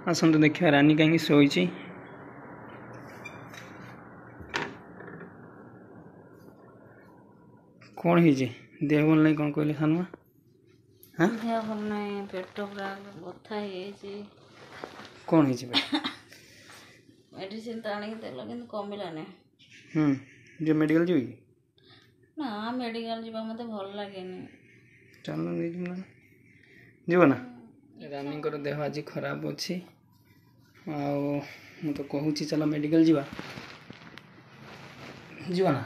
आसतु देखिए रानी कहीं शोची कौन है देह भल नहीं कौन कहले सानुआ हाँ देह भल नहीं पेट पूरा बथा है कौन है मेडिसिन तो आनिक देल कि कमिलानी जो मेडिकल जी ना मेडिकल जीवा मत भल लगे चल जीव ना रानी देह आज खराब अच्छी मु तो कहूँ चल मेडिकल जीवा जीवा ना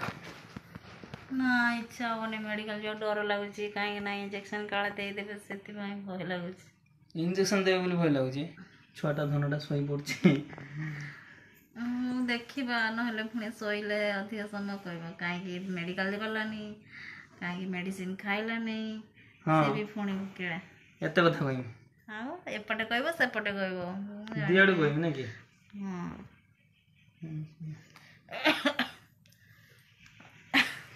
ना इच्छा होनी मेडिकल जो डर लगुच कहीं ना इंजेक्शन काले देदेवे से भय लगुच इंजेक्शन देवे बोली भय लगुच छुआटा धनटा शई पड़ी देखा ना पुणी शोले अधिक समय कह कहीं मेडिकल गलानी कहीं मेडिसिन खाइलानी से भी पुणी केड़ा एत कथा कह हाँ एपटे कह सेपटे कह दिआड़ कह ना कि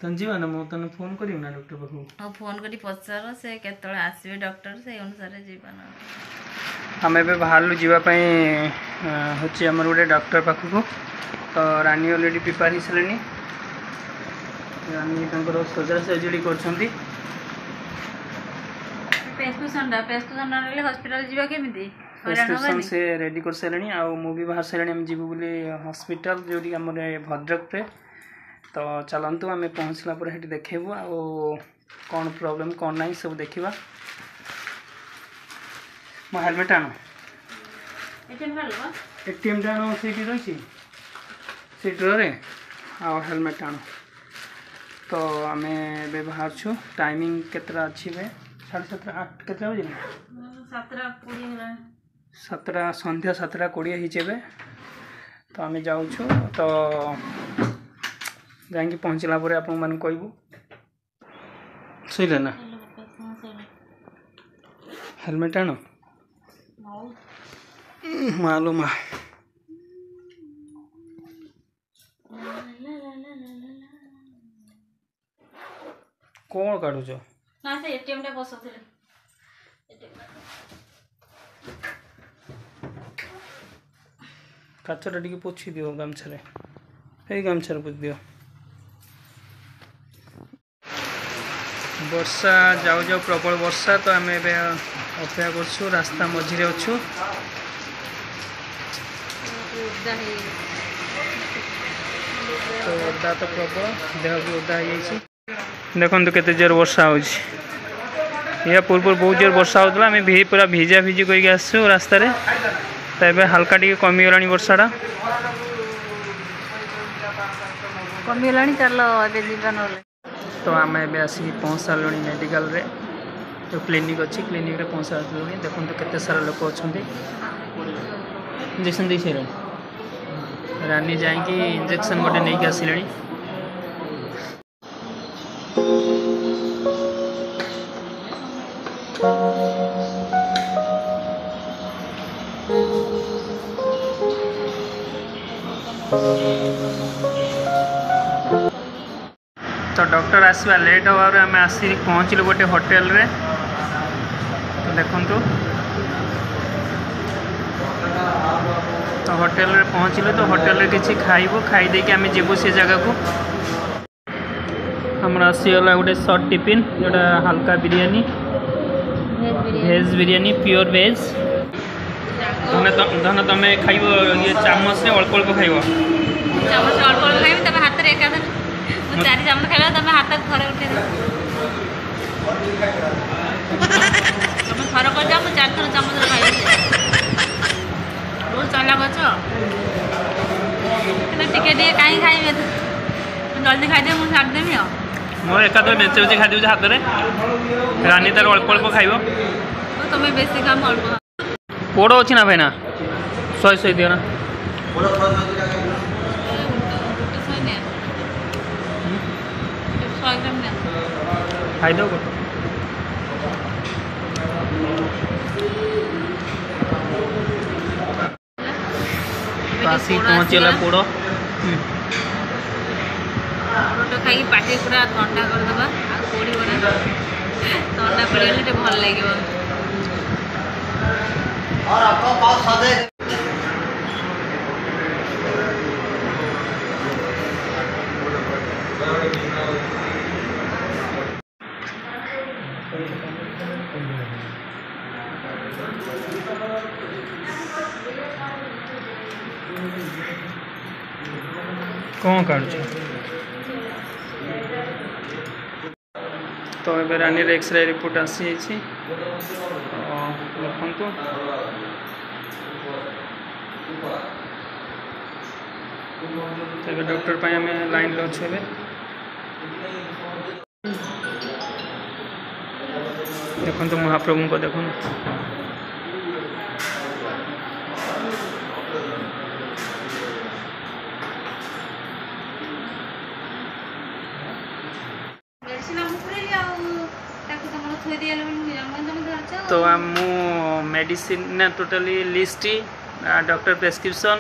तन जीवा ना मो तने फोन करियो ना डॉक्टर पाखु हाँ फोन करी पचार से केतळे आसीबे डॉक्टर से अनुसार जीवा ना आम ए बाहर जावाई हूँ आमर गोटे डॉक्टर पाखु तो रानी ऑलरेडी प्रिपेयर हो सारे रानी सर्जरी सर्जरी कर हॉस्पिटल जीवा केमिति प्रेस्क्रिप्शन से रेडी कर सारे आ भी बाहर सारे आम जीवु बोली हॉस्पिटल जो आम भद्रक रे तो चलतु आम पहुँचला पर देखेबू आ कौन प्रॉब्लम कौन ना सब देखा मो हेलमेट आण एटीएम टा आण से रही से ड्रे आ हेलमेट आण तो आम ए बाहर छु टाइमिंग केतरा अच्छी बे 7:30 8 केतरा बजे 7:20 संध्या 7:20 हिचेबे तो आम जाऊँ तो जाकि पहुँचला आप कहबू सही ना हेलमेट आण मालूम कौन काढ़ुच ना से एटीएम टा बसौले काचटा टी पोछि दियो गामछारे ए गामछारे पोछि दियो वर्षा जाऊ जाऊ प्रबल वर्षा तो आम अपेक्षा कर रास्ता मझे अच्छु तो ओदा तो प्रबल देह भी ओदा हो देखो केते जोर वर्षा हो या पूर्व बहुत जोर वर्षा होता आम पूरा भिजा भिजी करके आसु रास्ता रे तो ये हल्का टी कमीगला वर्षाटा कमीगला चल जीवन तो आम ए आसिक पहुँच सारे मेडिकल रे जो क्लिनिक अच्छी क्लिनिक रे पहुँच सारे देखो केते सारा लोक अच्छा इंजेक्शन दे सारे रानी जाकि इंजेक्शन गोटे नहीं आसिले तो डॉक्टर आसवा लेट होवर आम आसिक पहुँचलु गोटे होटेल रे तो देखु तो होटेल रे पहुँचलु तो होटेल रे किसी खाइबू खाई देके आम जीवु से जगह को हमारा आसीगला गोटे शॉर्ट टिफिन जोटा हल्का बिरयानी भेज बिरयानी प्योर भेज धन तुम खाइब ये चामच से अल्प अल्प खाइब चामच अल्प अल्प खाइब तब हाथ रे एका चार चामच खाइबा तब हाथ थरे उठे तुम थर कर जा 4 थर चामच रे खाइब रोज चला गछ टिके टिके कहीं खाइबे जल्दी खाइदे मुझे छाड़ देमी मोर एका तो बेचे बेचे खाई हाथ में रानी तार अल्प अल्प खाइब तुम्हें बेसी काम अल्प पोड़ अच्छी ना भाईना 100 दियो ना खाई दो आसिक पहुँचला पोड़ खाई पाटी पूरा ठंडा करदे पोड़ी बना थंडा पड़े भल लगे और आपका पास सादे कौन काढुछ तो ए रानी एक्सरे रिपोर्ट आसी देखु तेरे डॉक्टर पे आम लाइन रे अच्छे देखो महाप्रभु को देखो तो मु मेडिसिन ना टोटली लिस्ट डॉक्टर प्रेस्क्रिप्शन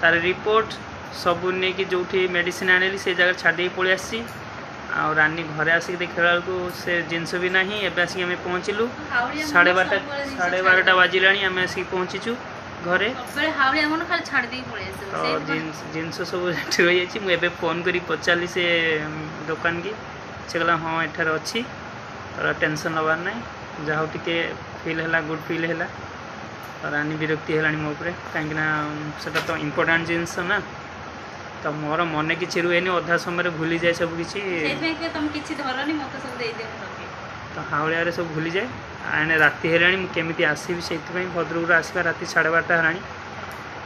तार रिपोर्ट सबू नहीं कि जो मेडिसिन आनी से जगह छाड़ी पलि आसी आ रानी घरे आसिक देखा बेलू से जिनस भी ना एवं आसिक आम पहुँचलु 12:30 बाजिला आम आसिक पहुँचीचु घरे तो जिनस सब रही मुझे फोन करी पचारि से दुकान की से कहला हाँ एठार अच्छी टेंशन नबार ना जहाँ टे फिल है गुड फिल है रानी विरक्ति है मो पर कहीं तो इम्पोर्टाट जिनस ना तो मोर मन कि रुए अधा समय भूली जाए सब किसी तो हावड़िया सब भूली जाए आने राति है केमी आसबि से भद्रक आसवा राति 12:30 है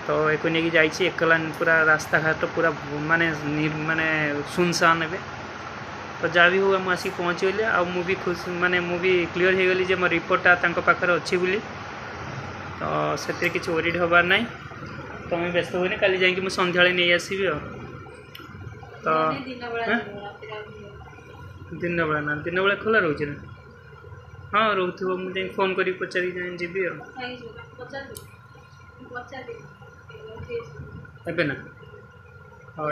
तो एक नहीं जाइए एकला पूरा रास्ता घाट पूरा माने माने सुनसान ए तो जहाँ भी हुआ मुझे आसिक पहुँचीगली आ भी खुश माने भी क्लीयर हो गली मो रिपोर्टा पाखे अच्छी बोली तो से किसी वरीड हबार ना तो मुझे व्यस्त हुए काली जाकि मुझे सन्ध्या नहीं आसबि तो दिन बेला ना दिन बेला खोला रोचे ना हाँ रोथ मुझे फोन कर पचारि जी ना हाँ